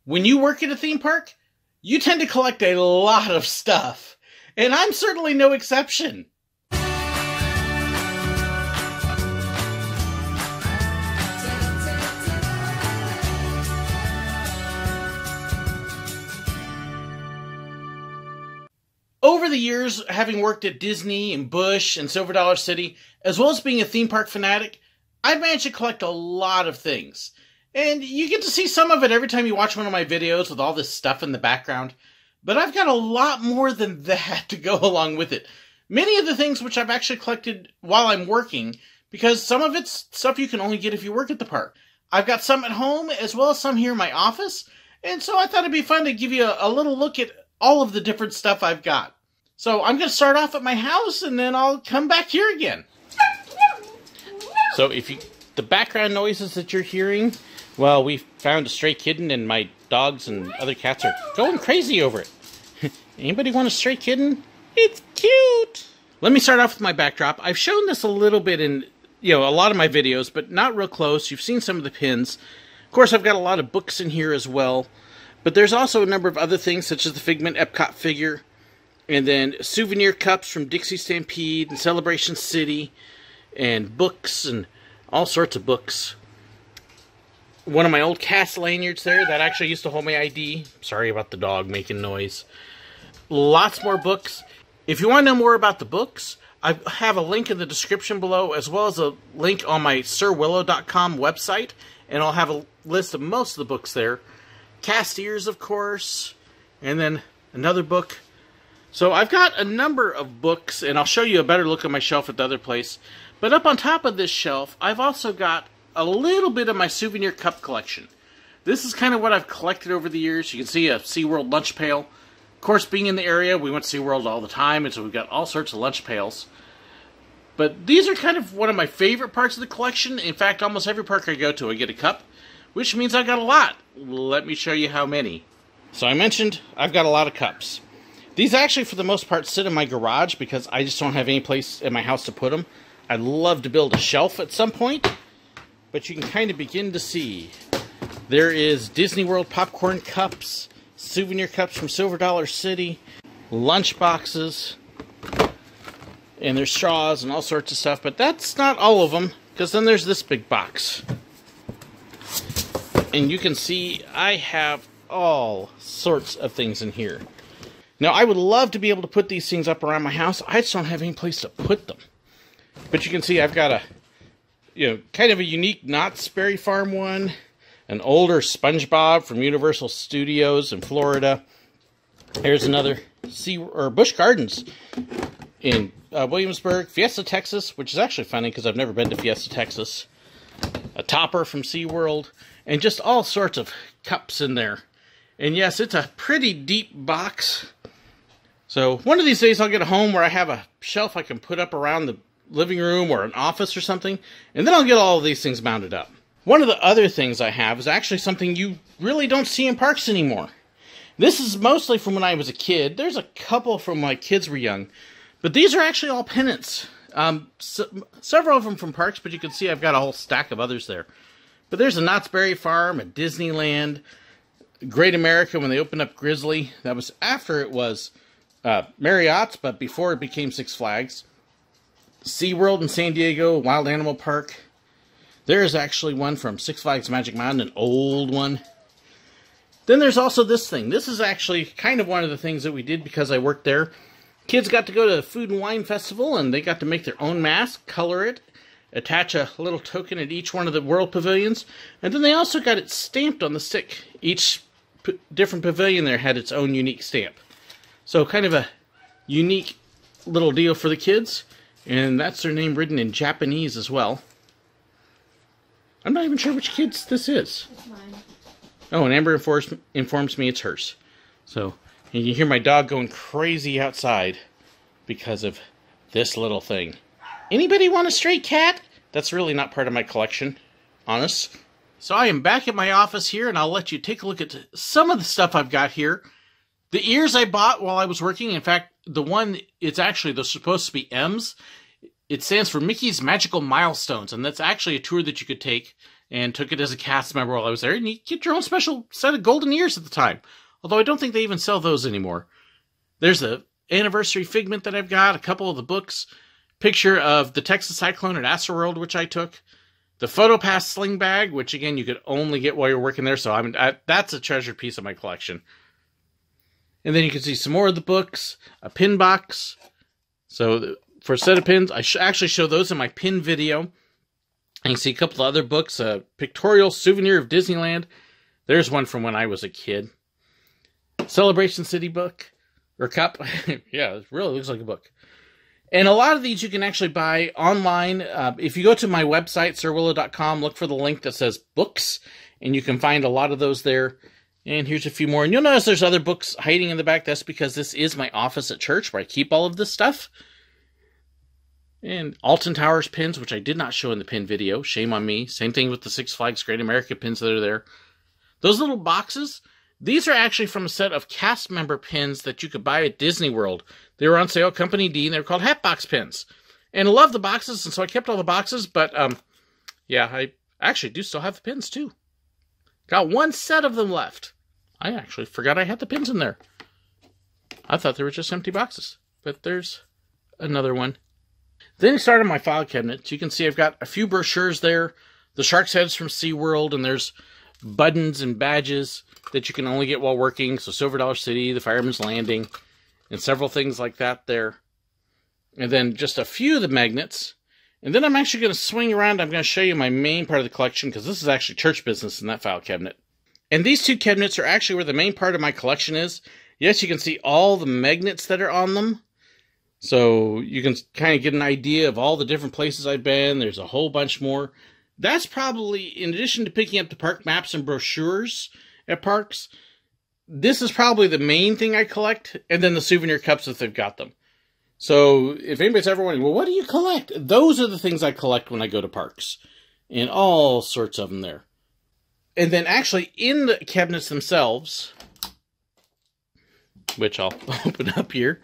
When you work at a theme park, you tend to collect a lot of stuff, and I'm certainly no exception. Over the years, having worked at Disney and Busch and Silver Dollar City, as well as being a theme park fanatic, I've managed to collect a lot of things. And you get to see some of it every time you watch one of my videos with all this stuff in the background. But I've got a lot more than that to go along with it. Many of the things which I've actually collected while I'm working, because some of it's stuff you can only get if you work at the park. I've got some at home, as well as some here in my office. And so I thought it'd be fun to give you a little look at all of the different stuff I've got. So I'm going to start off at my house, and then I'll come back here again. So the background noises that you're hearing, well, we found a stray kitten, and my dogs and other cats are going crazy over it. Anybody want a stray kitten? It's cute! Let me start off with my backdrop. I've shown this a little bit in, a lot of my videos, but not real close. You've seen some of the pins. Of course, I've got a lot of books in here as well. But there's also a number of other things, such as the Figment Epcot figure, and then souvenir cups from Dixie Stampede and Celebration City, and books and all sorts of books. One of my old cast lanyards there that actually used to hold my ID. Sorry about the dog making noise. Lots more books. If you want to know more about the books, I have a link in the description below, as well as a link on my sirwillow.com website, and I'll have a list of most of the books there. Cast ears, of course, and then another book. So I've got a number of books, and I'll show you a better look at my shelf at the other place. But up on top of this shelf, I've also got a little bit of my souvenir cup collection. This is kind of what I've collected over the years. You can see a SeaWorld lunch pail. Of course, being in the area, we went to SeaWorld all the time, and so we've got all sorts of lunch pails. But these are kind of one of my favorite parts of the collection. In fact, almost every park I go to, I get a cup, which means I got a lot. Let me show you how many. So I mentioned I've got a lot of cups. These actually, for the most part, sit in my garage because I just don't have any place in my house to put them. I'd love to build a shelf at some point, but you can kind of begin to see. There is Disney World popcorn cups, souvenir cups from Silver Dollar City, lunch boxes, and there's straws and all sorts of stuff, but that's not all of them, because then there's this big box. And you can see I have all sorts of things in here. Now, I would love to be able to put these things up around my house. I just don't have any place to put them. But you can see I've got a, kind of a unique Knott's Berry Farm one, an older SpongeBob from Universal Studios in Florida. There's another Busch Gardens in Williamsburg, Fiesta, Texas, which is actually funny because I've never been to Fiesta, Texas. A topper from SeaWorld, and just all sorts of cups in there. And yes, it's a pretty deep box. So one of these days I'll get a home where I have a shelf I can put up around the living room or an office or something, and then I'll get all of these things mounted up. One of the other things I have is actually something you really don't see in parks anymore. This is mostly from when I was a kid. There's a couple from when my kids were young, but these are actually all pennants. Several of them from parks, but you can see I've got a whole stack of others there. But there's a Knott's Berry Farm, a Disneyland, Great America when they opened up Grizzly. That was after it was Marriott's, but before it became Six Flags. SeaWorld in San Diego, Wild Animal Park. There's actually one from Six Flags Magic Mountain, an old one. Then there's also this thing. This is actually kind of one of the things that we did because I worked there. Kids got to go to the Food and Wine Festival, and they got to make their own mask, color it, attach a little token at each one of the World Pavilions, and then they also got it stamped on the stick. Each different pavilion there had its own unique stamp. So kind of a unique little deal for the kids, and that's their name written in Japanese as well. I'm not even sure which kids this is. It's mine. Oh, and Amber informs me it's hers. So, and you hear my dog going crazy outside because of this little thing. Anybody want a stray cat? That's really not part of my collection, honest. So I am back at my office here, and I'll let you take a look at some of the stuff I've got here. The ears I bought while I was working, in fact, the one, it's actually, they're supposed to be M's. It stands for Mickey's Magical Milestones, and that's actually a tour that you could take. and took it as a cast member while I was there. And you get your own special set of golden ears at the time. Although I don't think they even sell those anymore. There's the anniversary figment that I've got, a couple of the books, picture of the Texas Cyclone at Astroworld, which I took, the PhotoPass sling bag, which again, you could only get while you're working there. So that's a treasured piece of my collection. And then you can see some more of the books, a pin box. So for a set of pins, I actually show those in my pin video. And you can see a couple of other books, a pictorial souvenir of Disneyland. There's one from when I was a kid. Celebration City book, or cup. Yeah, it really looks like a book. And a lot of these you can actually buy online. If you go to my website, sirwillow.com, look for the link that says books, and you can find a lot of those there. And here's a few more. And you'll notice there's other books hiding in the back. That's because this is my office at church where I keep all of this stuff. And Alton Towers pins, which I did not show in the pin video. Shame on me. Same thing with the Six Flags Great America pins that are there. Those little boxes, these are actually from a set of cast member pins that you could buy at Disney World. They were on sale at Company D, and they were called Hatbox pins. And I love the boxes, and so I kept all the boxes. But, yeah, I actually do still have the pins, too. Got one set of them left. I actually forgot I had the pins in there. I thought they were just empty boxes. But there's another one. Then you start on my file cabinet. You can see I've got a few brochures there. The Shark's Heads from SeaWorld, and there's buttons and badges that you can only get while working. So Silver Dollar City, the Fireman's Landing, and several things like that there. And then just a few of the magnets. And then I'm actually going to swing around. I'm going to show you my main part of the collection, because this is actually church business in that file cabinet. And these two cabinets are actually where the main part of my collection is. Yes, you can see all the magnets that are on them. So you can kind of get an idea of all the different places I've been. There's a whole bunch more. That's probably, in addition to picking up the park maps and brochures at parks, this is probably the main thing I collect, and then the souvenir cups if they've got them. So if anybody's ever wondering, well, what do you collect? Those are the things I collect when I go to parks, and all sorts of them there. And then actually in the cabinets themselves, which I'll open up here,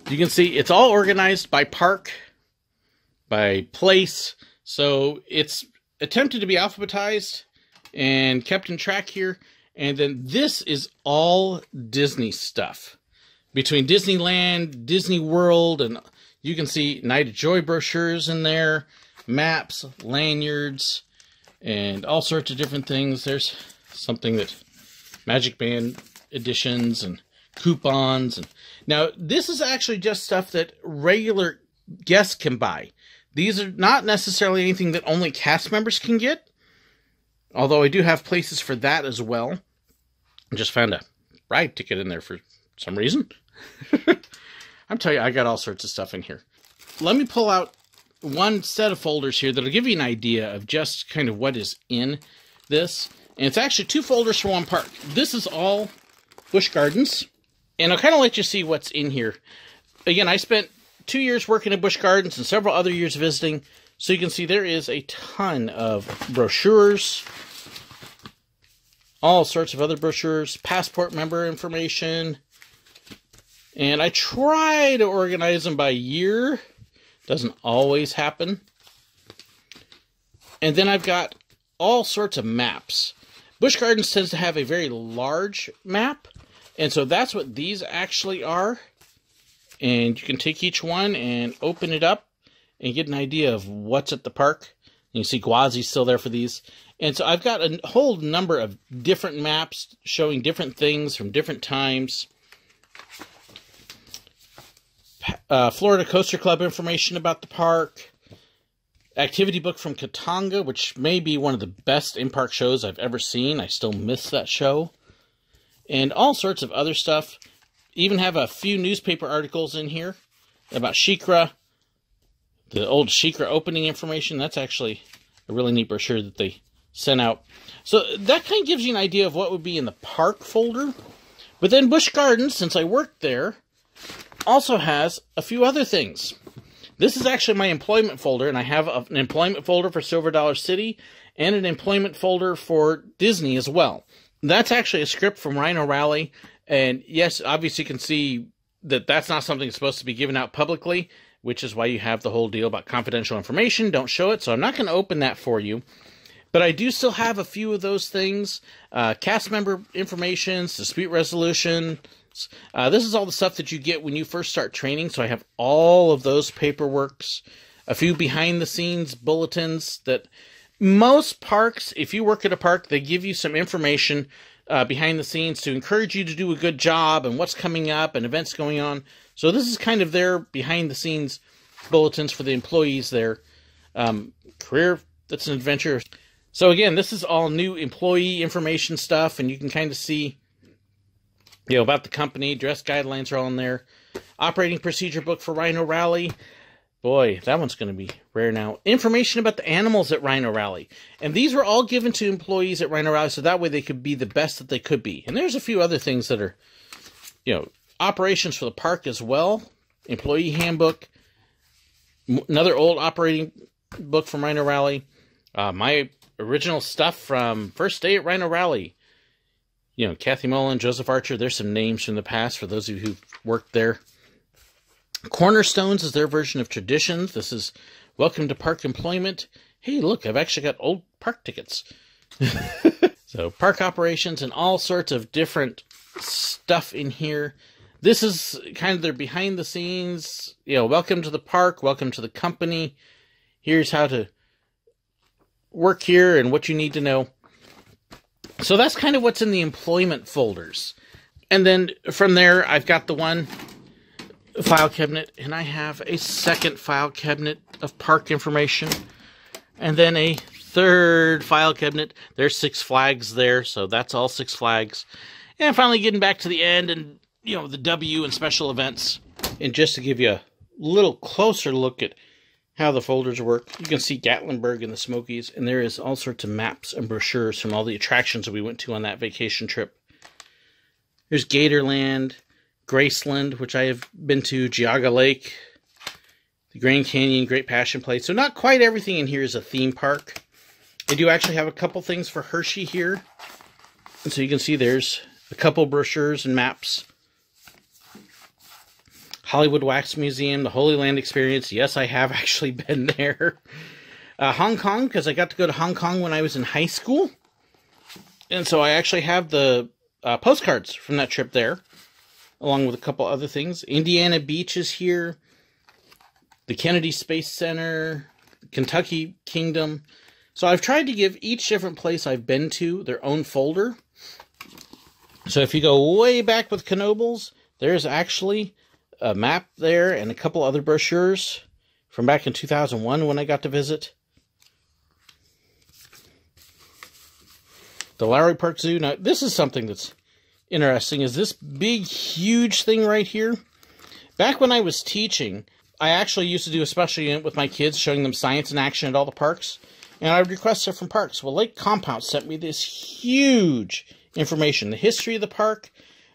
you can see it's all organized by park, by place. So it's attempted to be alphabetized and kept in track here. And then this is all Disney stuff. Between Disneyland, Disney World, and you can see Night of Joy brochures in there, maps, lanyards, and all sorts of different things. There's something that Magic Band editions and coupons. And now this is actually just stuff that regular guests can buy. These are not necessarily anything that only cast members can get, although I do have places for that as well. I just found a ride ticket in there for some reason. I'm telling you, I got all sorts of stuff in here. Let me pull out one set of folders here that'll give you an idea of just kind of what is in this. And it's actually two folders for one park. This is all Busch Gardens, and I'll kind of let you see what's in here. Again, I spent 2 years working at Busch Gardens and several other years visiting, so you can see there is a ton of brochures, all sorts of other brochures, passport member information, and I try to organize them by year. Doesn't always happen. And then I've got all sorts of maps. Busch Gardens tends to have a very large map, and so that's what these actually are. And you can take each one and open it up and get an idea of what's at the park. And you see Gwazi's still there for these. And so I've got a whole number of different maps showing different things from different times. Florida Coaster Club information about the park. Activity book from Katanga, which may be one of the best in-park shows I've ever seen. I still miss that show. And all sorts of other stuff. Even have a few newspaper articles in here about SheiKra. The old SheiKra opening information. That's actually a really neat brochure that they sent out. So that kind of gives you an idea of what would be in the park folder. But then Busch Gardens, since I worked there, also has a few other things. This is actually my employment folder, and I have an employment folder for Silver Dollar City and an employment folder for Disney as well. That's actually a script from Rhino Rally, and yes, obviously you can see that that's not something that's supposed to be given out publicly. which is why you have the whole deal about confidential information. Don't show it, so I'm not going to open that for you. But I do still have a few of those things. Cast member information, dispute resolution. This is all the stuff that you get when you first start training, so I have all of those paperworks. A few behind-the-scenes bulletins that most parks, if you work at a park, they give you some information behind the scenes to encourage you to do a good job and what's coming up and events going on. So this is kind of their behind-the-scenes bulletins for the employees there. Career, that's an adventure. So again, this is all new employee information stuff, and you can kind of see, you know, about the company. Dress guidelines are all in there. Operating procedure book for Rhino Rally. Boy, that one's going to be rare now. Information about the animals at Rhino Rally. And these were all given to employees at Rhino Rally, so that way they could be the best that they could be. And there's a few other things that are, you know, operations for the park as well. Employee handbook. Another old operating book from Rhino Rally. My original stuff from first day at Rhino Rally. You know, Kathy Mullen, Joseph Archer, there's some names from the past for those of you who've worked there. Cornerstones is their version of traditions. This is Welcome to Park Employment. Hey, look, I've actually got old park tickets. So, park operations and all sorts of different stuff in here. This is kind of their behind the scenes, you know, welcome to the park, welcome to the company. Here's how to work here and what you need to know. So that's kind of what's in the employment folders. And then from there, I've got the one file cabinet, and I have a second file cabinet of park information, and then a third file cabinet. There's Six Flags there, so that's all Six Flags. And finally getting back to the end, and you know, the W and special events. And just to give you a little closer look at how the folders work, you can see Gatlinburg and the Smokies, and there is all sorts of maps and brochures from all the attractions that we went to on that vacation trip. There's Gatorland, Graceland, which I have been to, Geauga Lake, the Grand Canyon, Great Passion Play. So not quite everything in here is a theme park. I do actually have a couple things for Hershey here. And so you can see there's a couple brochures and maps. Hollywood Wax Museum, the Holy Land Experience. Yes, I have actually been there. Hong Kong, because I got to go to Hong Kong when I was in high school. And so I actually have the postcards from that trip there, along with a couple other things. Indiana Beach is here. The Kennedy Space Center. Kentucky Kingdom. So I've tried to give each different place I've been to their own folder. So if you go way back with Knoebels, there's actually a map there and a couple other brochures from back in 2001 when I got to visit. The Lowry Park Zoo. Now, this is something that's interesting, is this big, huge thing right here. Back when I was teaching, I actually used to do a special unit with my kids, showing them science in action at all the parks. And I would request stuff from parks. Well, Lake Compound sent me this huge information, the history of the park,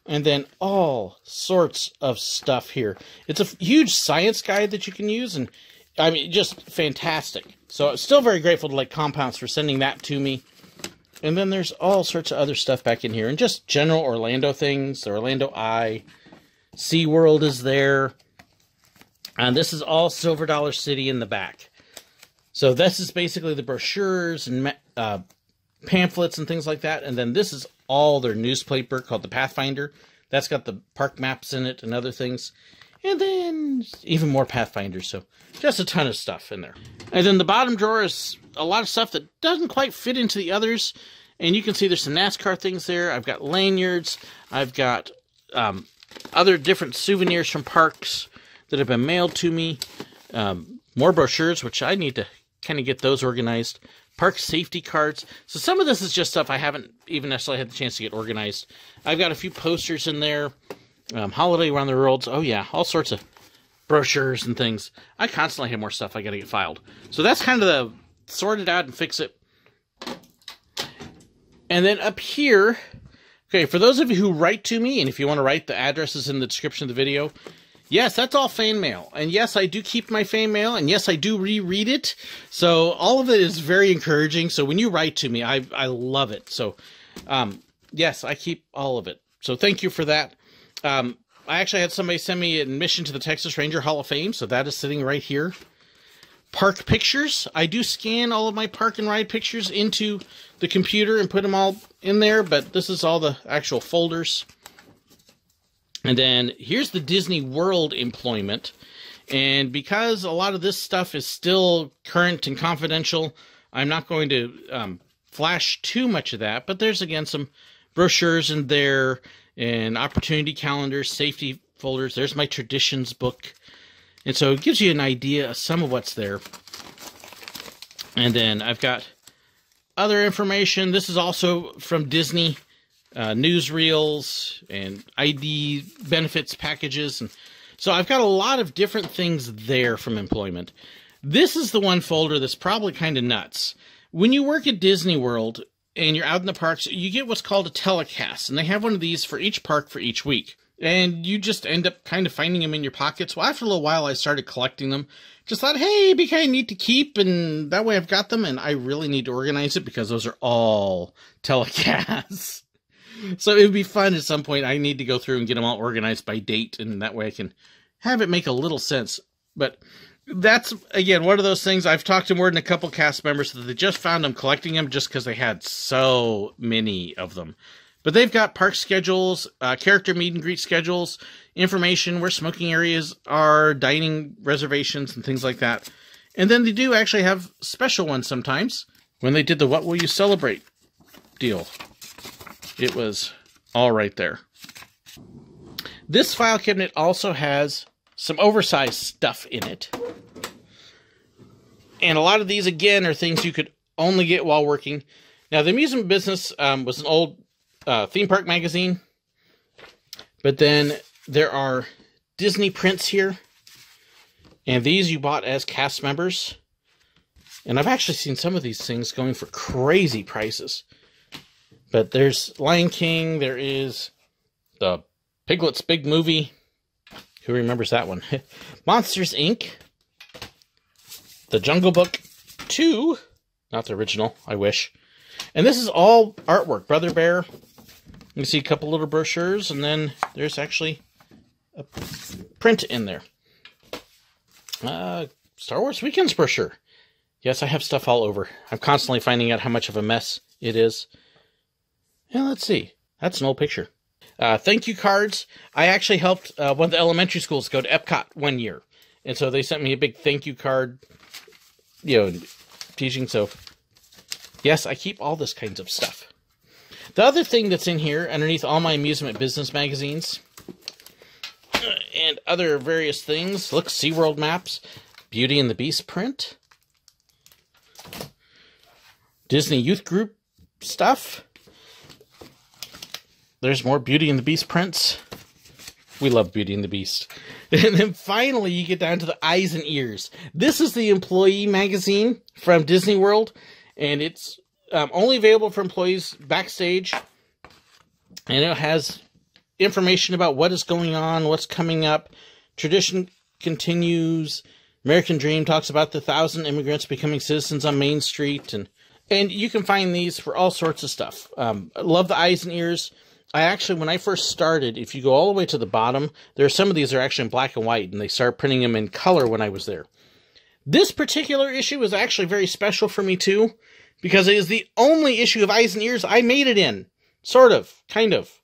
and then all sorts of stuff here. It's a huge science guide that you can use, and I mean, just fantastic. So I'm still very grateful to Lake Compounds for sending that to me. And then there's all sorts of other stuff back in here, and just general Orlando things. The Orlando Eye, SeaWorld is there, and this is all Silver Dollar City in the back. So this is basically the brochures and pamphlets and things like that. And then this is all their newspaper called the Pathfinder. That's got the park maps in it and other things. And then even more Pathfinders. So just a ton of stuff in there. And then the bottom drawer is a lot of stuff that doesn't quite fit into the others. And you can see there's some NASCAR things there. I've got lanyards. I've got other different souvenirs from parks that have been mailed to me. More brochures, which I need to kind of get those organized. Park safety cards. So some of this is just stuff I haven't even necessarily had the chance to get organized. I've got a few posters in there. Holiday Around the World. Oh yeah, all sorts of brochures and things. I constantly have more stuff I got to get filed. So that's kind of the sort it out and fix it. And then up here, okay, for those of you who write to me, and if you want to write, the address is in the description of the video. Yes, that's all fan mail. And yes, I do keep my fan mail. And yes, I do reread it. So all of it is very encouraging. So when you write to me, I love it. So yes, I keep all of it. So thank you for that. I I actually had somebody send me admission to the Texas Ranger Hall of Fame, so that is sitting right here. Park pictures. I do scan all of my park and ride pictures into the computer and put them all in there, but this is all the actual folders. And then here's the Disney World employment. And because a lot of this stuff is still current and confidential, I'm not going to flash too much of that. But there's, again, some brochures in there and opportunity calendars, safety folders. There's my traditions book. And so it gives you an idea of some of what's there. And then I've got other information. This is also from Disney, newsreels and ID benefits packages. And so I've got a lot of different things there from employment. This is the one folder that's probably kind of nuts. When you work at Disney World and you're out in the parks, you get what's called a telecast. And they have one of these for each park for each week. And you just end up kind of finding them in your pockets. Well, after a little while, I started collecting them. Just thought, hey, it'd be kind of neat to keep, and that way I've got them, and I really need to organize it because those are all telecasts. So it would be fun at some point. I need to go through and get them all organized by date, and that way I can have it make a little sense. But that's, again, one of those things. I've talked to more than a couple cast members that they just found them collecting them just because they had so many of them. But they've got park schedules, character meet and greet schedules, information where smoking areas are, dining reservations, and things like that. And then they do actually have special ones sometimes. When they did the What Will You Celebrate deal, it was all right there. This file cabinet also has some oversized stuff in it. And a lot of these, again, are things you could only get while working. Now, the amusement business was an old theme park magazine, but then there are Disney prints here, and these you bought as cast members, and I've actually seen some of these things going for crazy prices. But there's Lion King, there is the Piglet's Big Movie, who remembers that one? Monsters Inc., the Jungle Book 2, not the original, I wish. And this is all artwork, Brother Bear. You can see a couple little brochures, and then there's actually a print in there. Star Wars Weekends brochure. Yes, I have stuff all over. I'm constantly finding out how much of a mess it is. And let's see. That's an old picture. Thank you cards. I actually helped one of the elementary schools go to Epcot one year. And so they sent me a big thank you card, teaching. So, yes, I keep all this kinds of stuff. The other thing that's in here, underneath all my amusement business magazines, and other various things, look, SeaWorld maps, Beauty and the Beast print, Disney Youth Group stuff. There's more Beauty and the Beast prints. We love Beauty and the Beast. And then finally, you get down to the eyes and ears. This is the employee magazine from Disney World, and it's only available for employees backstage, and it has information about what is going on, what's coming up. Tradition continues. American Dream talks about the 1,000 immigrants becoming citizens on Main Street, and you can find these for all sorts of stuff. I love the eyes and ears. I actually, when I first started, if you go all the way to the bottom, there are some of these that are actually in black and white, and they started printing them in color when I was there. This particular issue is actually very special for me, too, because it is the only issue of eyes and ears I made it in. Sort of. Kind of.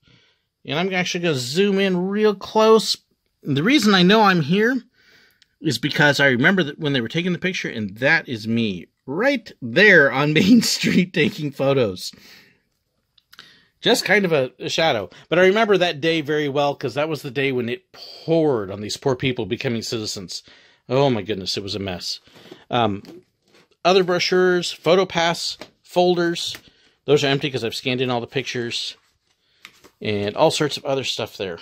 And I'm actually going to zoom in real close. And the reason I know I'm here is because I remember that when they were taking the picture, and that is me right there on Main Street taking photos. Just kind of a shadow. But I remember that day very well because that was the day when it poured on these poor people becoming citizens. Oh my goodness, it was a mess. Other brochures, PhotoPass folders. Those are empty because I've scanned in all the pictures. And all sorts of other stuff there.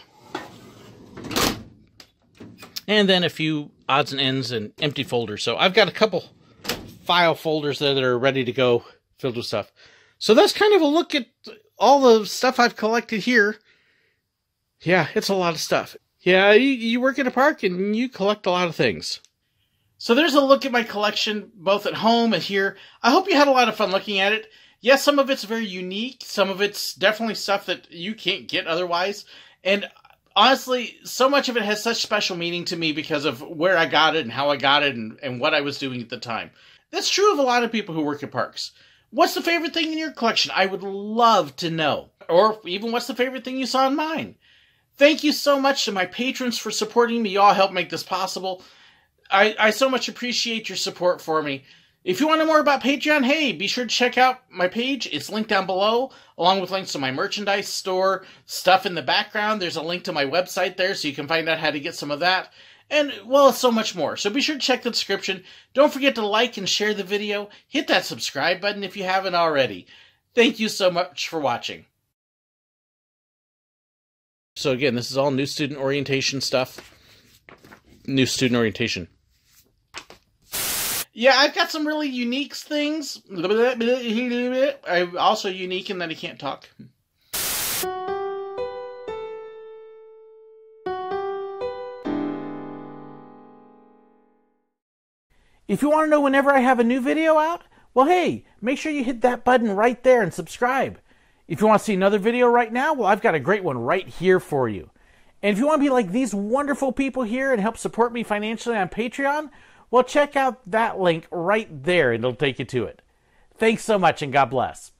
And then a few odds and ends and empty folders. So I've got a couple file folders there that are ready to go, filled with stuff. So that's kind of a look at all the stuff I've collected here. Yeah, it's a lot of stuff. Yeah, you work at a park and you collect a lot of things. So there's a look at my collection, both at home and here. I hope you had a lot of fun looking at it. Yes, some of it's very unique. Some of it's definitely stuff that you can't get otherwise. And Honestly, so much of it has such special meaning to me because of where I got it and how I got it and what I was doing at the time. That's true of a lot of people who work at parks. What's the favorite thing in your collection? I would love to know. Or even what's the favorite thing you saw in mine? Thank you so much to my patrons for supporting me. You all help make this possible. I so much appreciate your support for me. If you want to know more about Patreon, hey, be sure to check out my page. It's linked down below, along with links to my merchandise store, stuff in the background. There's a link to my website there, so you can find out how to get some of that. And, well, so much more. So be sure to check the description. Don't forget to like and share the video. Hit that subscribe button if you haven't already. Thank you so much for watching. So again, this is all new student orientation stuff. New student orientation. Yeah, I've got some really unique things. I'm also unique in that I can't talk. If you want to know whenever I have a new video out, well, hey, make sure you hit that button right there and subscribe. If you want to see another video right now, well, I've got a great one right here for you. And if you want to be like these wonderful people here and help support me financially on Patreon, well, check out that link right there and it'll take you to it. Thanks so much and God bless.